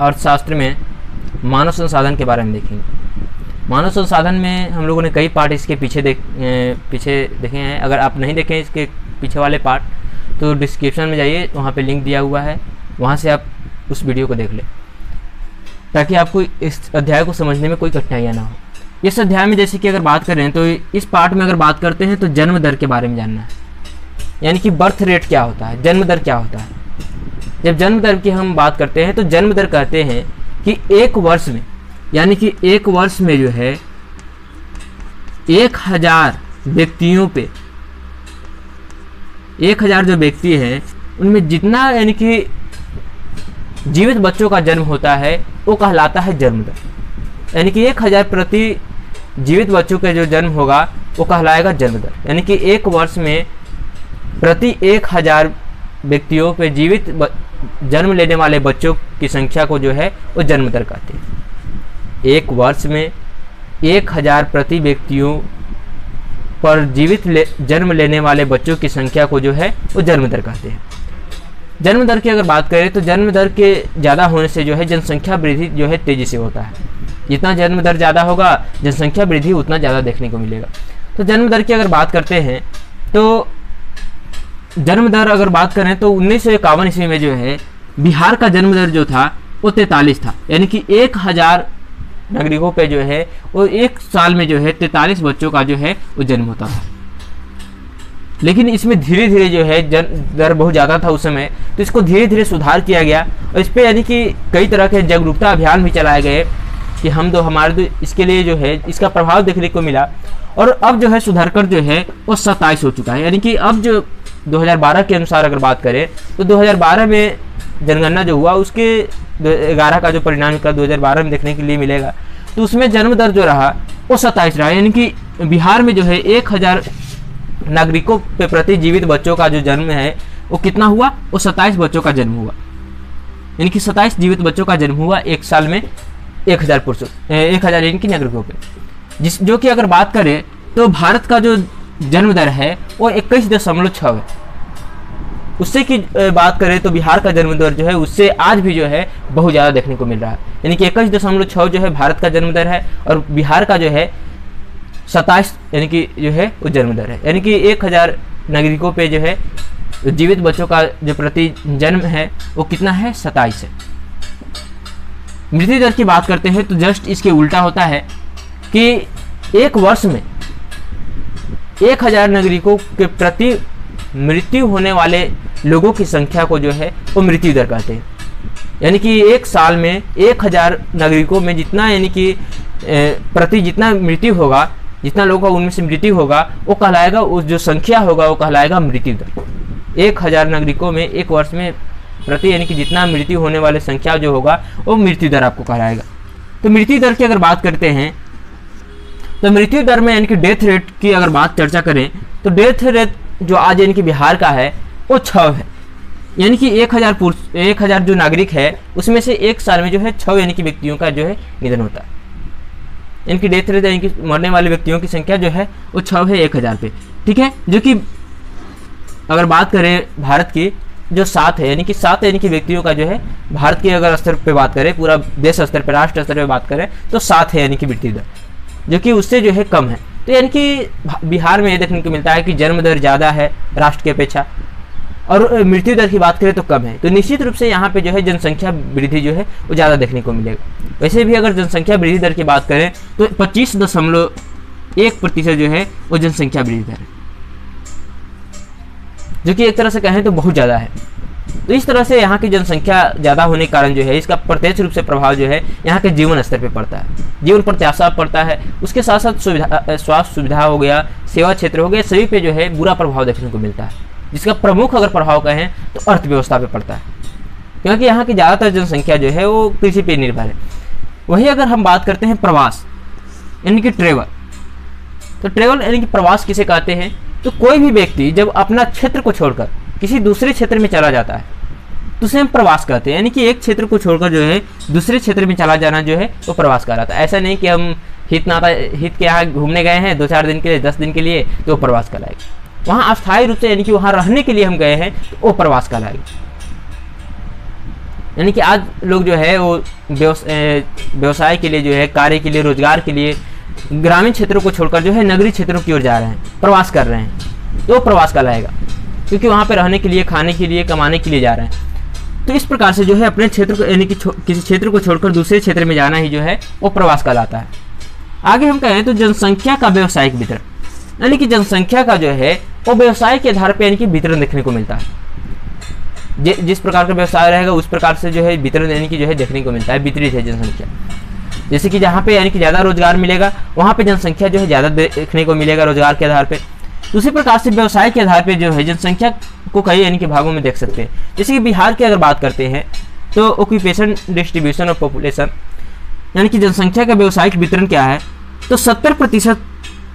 अर्थशास्त्र में मानव संसाधन के बारे में देखेंगे। मानव संसाधन में हम लोगों ने कई पार्ट इसके पीछे देखे हैं। अगर आप नहीं देखें इसके पीछे वाले पार्ट तो डिस्क्रिप्शन में जाइए, वहाँ पे लिंक दिया हुआ है, वहाँ से आप उस वीडियो को देख लें ताकि आपको इस अध्याय को समझने में कोई कठिनाइयाँ ना हो। इस अध्याय में जैसे कि अगर बात करें तो इस पार्ट में अगर बात करते हैं तो जन्म दर के बारे में जानना है, यानी कि बर्थ रेट क्या होता है, जन्म दर क्या होता है। जब जन्म दर की हम बात करते हैं तो जन्म दर कहते हैं कि एक वर्ष में, यानी कि एक वर्ष में जो है 1000 व्यक्तियों पे 1000 जो व्यक्ति हैं उनमें जितना यानी कि जीवित बच्चों का जन्म होता है वो कहलाता है जन्म दर। यानी कि 1000 प्रति जीवित बच्चों का जो जन्म होगा वो कहलाएगा जन्म दर। यानी कि एक वर्ष में प्रति 1000 व्यक्तियों पे जीवित जन्म लेने वाले बच्चों की संख्या को जो है वो जन्म दर कहते हैं। एक वर्ष में 1000 प्रति व्यक्तियों पर जीवित जन्म लेने वाले बच्चों की संख्या को जो है वो जन्म दर कहते हैं। जन्म दर की अगर बात करें तो जन्म दर के ज़्यादा होने से जो है जनसंख्या वृद्धि जो है तेज़ी से होता है। जितना जन्म दर ज़्यादा होगा जनसंख्या वृद्धि उतना ज़्यादा देखने को मिलेगा। तो जन्म दर की अगर बात करते हैं तो जन्म दर अगर बात करें तो 1951 ईस्वी में जो है बिहार का जन्म दर जो था वो 43 था। यानी कि 1000 नागरिकों पे जो है वो एक साल में जो है 43 बच्चों का जो है वो जन्म होता था। लेकिन इसमें धीरे धीरे जो है जन्म दर बहुत ज़्यादा था उस समय, तो इसको धीरे धीरे सुधार किया गया और इस पर यानी कि कई तरह के जागरूकता अभियान भी चलाए गए कि हम तो हमारे इसके लिए जो है इसका प्रभाव देखने को मिला। और अब जो है सुधार कर जो है वो 27 हो चुका है। यानी कि अब जो 2012 के अनुसार अगर बात करें तो 2012 में जनगणना जो हुआ उसके 11 का जो परिणाम निकला 2012 में देखने के लिए मिलेगा, तो उसमें जन्म दर जो रहा वो 27 रहा। यानी कि बिहार में जो है 1000 नागरिकों पे प्रति जीवित बच्चों का जो जन्म है वो कितना हुआ, वो 27 बच्चों का जन्म हुआ। यानी कि 27 जीवित बच्चों का जन्म हुआ एक साल में 1000 यानी कि नागरिकों पे। जो कि अगर बात करें तो भारत का जो जन्म दर है वो 21.6 है। उससे की बात करें तो बिहार का जन्म दर जो है उससे आज भी जो है बहुत ज़्यादा देखने को मिल रहा है। यानी कि 21.6 जो है भारत का जन्म दर है और बिहार का जो है 27 यानी कि जो है वो जन्म दर है। यानी कि 1000 नागरिकों पे जो है जीवित बच्चों का जो प्रति जन्म है वो कितना है, 27 है। मृत्यु दर की बात करते हैं तो जस्ट इसके उल्टा होता है कि एक वर्ष में 1000 नागरिकों के प्रति मृत्यु होने वाले लोगों की संख्या को जो है वो मृत्यु दर कहते हैं। यानी कि एक साल में 1000 नागरिकों में जितना यानी कि प्रति जितना मृत्यु होगा, जितना लोगों का उनमें से मृत्यु होगा वो कहलाएगा, उस जो संख्या होगा वो कहलाएगा मृत्यु दर। 1000 नागरिकों में एक वर्ष में प्रति यानी कि जितना मृत्यु होने वाले संख्या जो होगा वो मृत्यु दर आपको कहलाएगा। तो मृत्यु दर की अगर बात करते हैं तो मृत्यु दर में यानी कि डेथ रेट की अगर बात चर्चा करें तो डेथ रेट जो आज यानी कि बिहार का है वो 6 है। यानी कि 1000 जो नागरिक है उसमें से एक साल में जो है 6 यानी कि व्यक्तियों का जो है निधन होता है। यानी कि डेथ रेट यानी कि मरने वाले व्यक्तियों की संख्या जो है वो 6 है 1000 पे, ठीक है। जो कि अगर बात करें भारत की जो 7 है, यानी कि 7 यानी कि व्यक्तियों का जो है भारत के अगर स्तर पे बात करें, पूरा देश स्तर पर राष्ट्र स्तर पे बात करें तो 7 है यानी कि मृत्यु दर, जो कि उससे जो है कम है। तो यानी कि बिहार में ये देखने को मिलता है कि जन्म दर ज़्यादा है राष्ट्र की अपेक्षा और मृत्यु दर की बात करें तो कम है। तो निश्चित रूप से यहाँ पे जो है जनसंख्या वृद्धि जो है वो ज़्यादा देखने को मिलेगा। वैसे भी अगर जनसंख्या वृद्धि दर की बात करें तो 25.1% जो है वो जनसंख्या वृद्धि दर है, जो कि एक तरह से कहें तो बहुत ज़्यादा है। तो इस तरह से यहाँ की जनसंख्या ज़्यादा होने के कारण जो है इसका प्रत्यक्ष रूप से प्रभाव जो है यहाँ के जीवन स्तर पे पड़ता है, जीवन प्रत्याशा पड़ता है। उसके साथ साथ स्वास्थ्य सुविधा हो गया, सेवा क्षेत्र हो गया, सभी पे जो है बुरा प्रभाव देखने को मिलता है। जिसका प्रमुख अगर प्रभाव कहें तो अर्थव्यवस्था पे पड़ता है, क्योंकि यहाँ की ज़्यादातर जनसंख्या जो है वो कृषि पे निर्भर है। वहीं अगर हम बात करते हैं प्रवास यानी कि ट्रेवल, तो ट्रेवल यानी कि प्रवास किसे कहते हैं, तो कोई भी व्यक्ति जब अपना क्षेत्र को छोड़कर किसी दूसरे क्षेत्र में चला जाता है तो उसे हम प्रवास कहते हैं। यानी कि एक क्षेत्र को छोड़कर जो है दूसरे क्षेत्र में चला जाना जो है वो प्रवास कहलाता है। ऐसा नहीं कि हम हित के यहाँ घूमने गए हैं 2-4 दिन के लिए, 10 दिन के लिए, तो वो प्रवास कहलाएगा। वहाँ अस्थायी रूप से यानी कि वहाँ रहने के लिए हम गए हैं तो वो प्रवास कहलाएगा। यानी कि आज लोग जो है वो व्यवसाय के लिए जो है, कार्य के लिए, रोजगार के लिए ग्रामीण क्षेत्रों को छोड़कर जो है नगरीय क्षेत्रों की ओर जा रहे हैं, प्रवास कर रहे हैं। तो प्रवास कहलाएगा, क्योंकि वहाँ पे रहने के लिए, खाने के लिए, कमाने के लिए जा रहे हैं। तो इस प्रकार से जो है अपने क्षेत्र को, यानी कि किसी क्षेत्र को छोड़कर दूसरे क्षेत्र में जाना ही जो है वो प्रवास कहलाता है। आगे हम कहें तो जनसंख्या का व्यावसायिक वितरण, यानी कि जनसंख्या का जो है वो व्यवसाय के आधार पर यानी कि वितरण देखने को मिलता है। जिस प्रकार का व्यवसाय रहेगा उस प्रकार से जो है वितरण यानी कि जो है देखने को मिलता है, वितरित है जनसंख्या। जैसे कि जहाँ पे यानी कि ज़्यादा रोजगार मिलेगा वहाँ पे जनसंख्या जो है ज़्यादा देखने को मिलेगा रोजगार के आधार पे। उसी प्रकार से व्यवसाय के आधार पे जो है जनसंख्या को कई यानी कि भागों में देख सकते हैं। जैसे कि बिहार की अगर बात करते हैं तो ऑक्यूपेशन डिस्ट्रीब्यूशन ऑफ पॉपुलेशन, यानी कि जनसंख्या का व्यवसायिक वितरण क्या है, तो 70%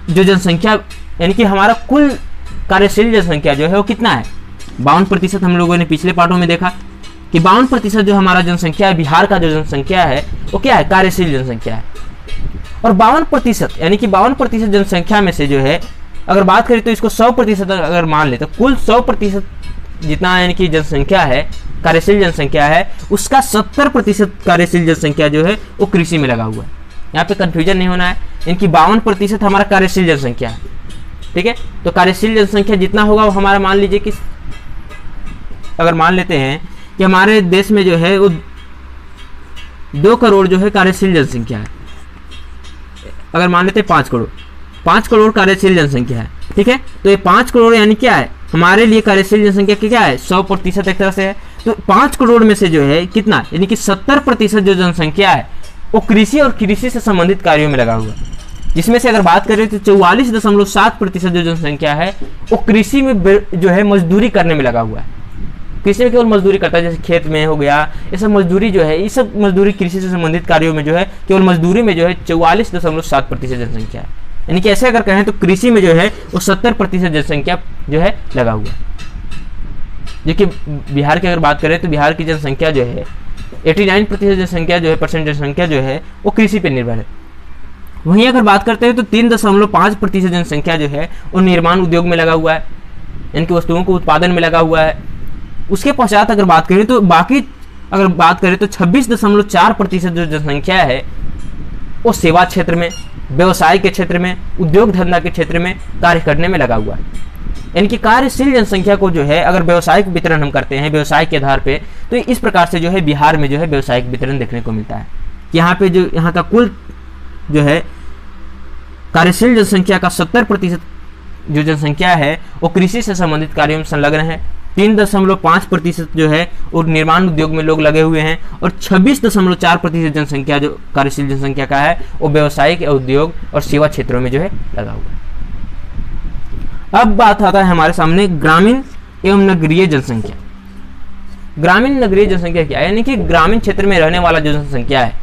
जो जनसंख्या यानी कि हमारा कुल कार्यशील जनसंख्या जो है वो कितना है, 52% हम लोगों ने पिछले पार्टों में देखा कि 52% जो हमारा जनसंख्या है, बिहार का जो जनसंख्या है वो क्या है, कार्यशील जनसंख्या है। और 52% यानी कि 52% जनसंख्या में से जो है अगर बात करें तो इसको 100% अगर मान ले तो कुल 100% जितना यानी कि जनसंख्या है, कार्यशील जनसंख्या है, उसका 70% कार्यशील जनसंख्या जो है वो कृषि में लगा हुआ है। यहाँ पे कंफ्यूजन नहीं होना है, इनकी 52% हमारा कार्यशील जनसंख्या है, ठीक है। तो कार्यशील जनसंख्या जितना होगा वो हमारा मान लीजिए कि अगर मान लेते हैं कि हमारे देश में जो है वो 2 करोड़ जो है कार्यशील जनसंख्या है, अगर मान लेते हैं 5 करोड़ कार्यशील जनसंख्या है, ठीक है। तो ये 5 करोड़ यानी क्या है, हमारे लिए कार्यशील जनसंख्या क्या है, 100% एक तरह से है। तो 5 करोड़ में से जो है कितना, यानी कि 70% जो जनसंख्या है वो कृषि और कृषि से संबंधित कार्यों में लगा हुआ है। जिसमें से अगर बात करें तो 44.7% जो जनसंख्या है वो कृषि में जो है मजदूरी करने में लगा हुआ है। कृषि में केवल मजदूरी करता है, जैसे खेत में हो गया, ये सब मजदूरी जो है, ये सब मजदूरी कृषि से संबंधित कार्यों में जो है केवल मजदूरी में जो है 44.7% जनसंख्या है। यानी कि ऐसे अगर कहें तो कृषि में जो है वो 70% जनसंख्या जो है लगा हुआ है। जो कि बिहार की अगर बात करें तो बिहार की जनसंख्या जो है 89% जनसंख्या जो है, परसेंट जनसंख्या जो है वो कृषि पर निर्भर है। वहीं अगर बात करते हैं तो 3.5% जनसंख्या जो है वो निर्माण उद्योग में लगा हुआ है, इनकी वस्तुओं को उत्पादन में लगा हुआ है। उसके पश्चात अगर बात करें तो बाकी अगर बात करें तो 26.4% जो जनसंख्या है वो सेवा क्षेत्र में, व्यवसाय के क्षेत्र में, उद्योग धंधा के क्षेत्र में कार्य करने में लगा हुआ है। यानी कि कार्यशील जनसंख्या को जो है अगर व्यवसायिक वितरण हम करते हैं व्यवसाय के आधार पे, तो इस प्रकार से जो है बिहार में जो है व्यवसायिक वितरण देखने को मिलता है कि यहाँ पे जो यहाँ का कुल जो है कार्यशील जनसंख्या का 70% जो जनसंख्या है वो कृषि से संबंधित कार्यों में संलग्न है। 3.5% जो है वो निर्माण उद्योग में लोग लगे हुए हैं और 26.4% जनसंख्या जो कार्यशील जनसंख्या का है वो व्यावसायिक, उद्योग और सेवा क्षेत्रों में जो है लगा हुआ है। अब बात आता है हमारे सामने ग्रामीण एवं नगरीय जनसंख्या। ग्रामीण नगरीय जनसंख्या क्या है, यानी कि ग्रामीण क्षेत्र में रहने वाला जो जनसंख्या है,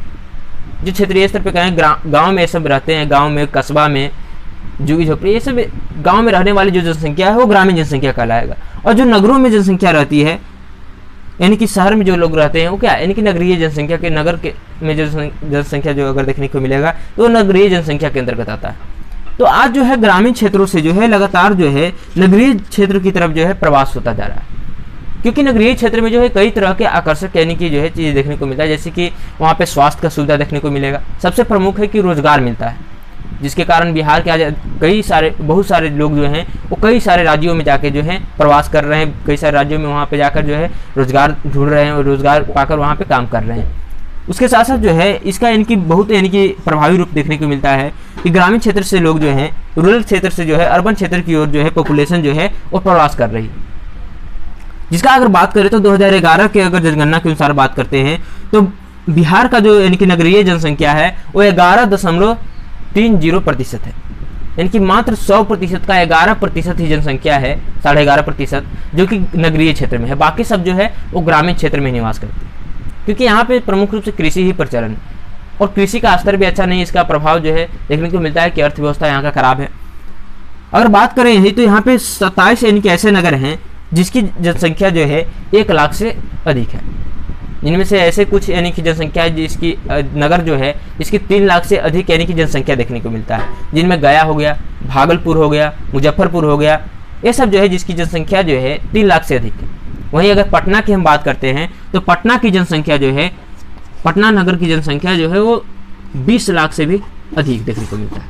जो क्षेत्रीय स्तर पर कहें गाँव में सब रहते हैं, गाँव में, कस्बा में, झुग्गी झोपड़ी, ये सब गांव में रहने वाली जो जनसंख्या है वो ग्रामीण जनसंख्या कहलाएगा। और जो नगरों में जनसंख्या रहती है, यानी कि शहर में जो लोग रहते हैं वो क्या है, यानी कि नगरीय जनसंख्या के, नगर के में जो जनसंख्या जो अगर देखने को मिलेगा तो नगरीय जनसंख्या के अंतर्गत आता है। तो आज जो है ग्रामीण क्षेत्रों से जो है लगातार जो है नगरीय क्षेत्र की तरफ जो है प्रवास होता जा रहा है, क्योंकि नगरीय क्षेत्र में जो है कई तरह के आकर्षक यानी कि जो है चीज़ें देखने को मिलता है। जैसे कि वहाँ पे स्वास्थ्य का सुविधा देखने को मिलेगा, सबसे प्रमुख है कि रोजगार मिलता है, जिसके कारण बिहार के बहुत सारे लोग जो हैं वो कई सारे राज्यों में जाके जो है प्रवास कर रहे हैं, कई सारे राज्यों में वहाँ पे जाकर जो है रोजगार ढूंढ रहे हैं और रोजगार पाकर वहाँ पे काम कर रहे हैं। उसके साथ साथ जो है इसका यानी कि बहुत यानी कि प्रभावी रूप देखने को मिलता है कि ग्रामीण क्षेत्र से लोग जो हैं रूरल क्षेत्र से जो है अर्बन क्षेत्र की ओर जो है पॉपुलेशन जो है वो प्रवास कर रही है। जिसका अगर बात करें तो 2011 के अगर जनगणना के अनुसार बात करते हैं तो बिहार का जो यानी कि नगरीय जनसंख्या है वो 11.30% है, यानी कि मात्र 100% का 11% ही जनसंख्या है, 11.5%, जो कि नगरीय क्षेत्र में है। बाकी सब जो है वो ग्रामीण क्षेत्र में निवास करते हैं, क्योंकि यहाँ पे प्रमुख रूप से कृषि ही प्रचलन है और कृषि का स्तर भी अच्छा नहीं, इसका प्रभाव जो है देखने को मिलता है कि अर्थव्यवस्था यहाँ का खराब है। अगर बात करें यही तो यहाँ पे 27 यानी कि ऐसे नगर हैं जिसकी जनसंख्या जो है 1 लाख से अधिक है। इनमें से ऐसे कुछ यानी कि जनसंख्या है जिसकी नगर जो है इसकी 3 लाख से अधिक यानी कि जनसंख्या देखने को मिलता है, जिनमें गया हो गया, भागलपुर हो गया, मुजफ्फरपुर हो गया, ये सब जो है जिसकी जनसंख्या जो है 3 लाख से अधिक है। वहीं अगर पटना की हम बात करते हैं तो पटना की जनसंख्या जो है, पटना नगर की जनसंख्या जो है वो 20 लाख से भी अधिक देखने को मिलता है,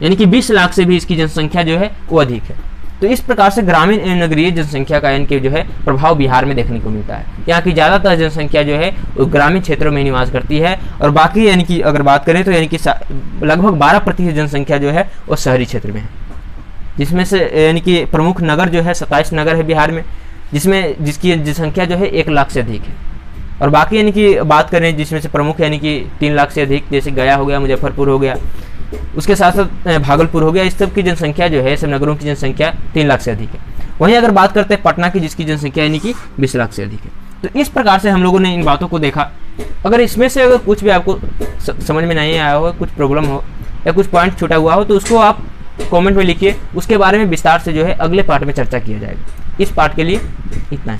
यानी कि 20 लाख से भी इसकी जनसंख्या जो है वो अधिक है। तो इस प्रकार से ग्रामीण एवं नगरीय जनसंख्या का यानी कि जो है प्रभाव बिहार में देखने को मिलता है। यहाँ की ज़्यादातर जनसंख्या जो है वो ग्रामीण क्षेत्रों में निवास करती है, और बाकी यानी कि अगर बात करें तो यानी कि लगभग 12% जनसंख्या जो है वो शहरी क्षेत्र में है, जिसमें से यानी कि प्रमुख नगर जो है 27 नगर है बिहार में, जिसकी जनसंख्या जो है 1 लाख से अधिक है। और बाकी यानी कि बात करें जिसमें से प्रमुख यानी कि 3 लाख से अधिक, जैसे गया हो गया, मुजफ्फरपुर हो गया, उसके साथ साथ भागलपुर हो गया, इस सब की जनसंख्या जो है, सब नगरों की जनसंख्या 3 लाख से अधिक है। वहीं अगर बात करते हैं पटना की, जिसकी जनसंख्या यानी कि 20 लाख से अधिक है। तो इस प्रकार से हम लोगों ने इन बातों को देखा। अगर इसमें से अगर कुछ भी आपको समझ में नहीं आया हो, कुछ प्रॉब्लम हो या कुछ पॉइंट छूटा हुआ हो, तो उसको आप कमेंट में लिखिए, उसके बारे में विस्तार से जो है अगले पार्ट में चर्चा किया जाएगा। इस पार्ट के लिए इतना है।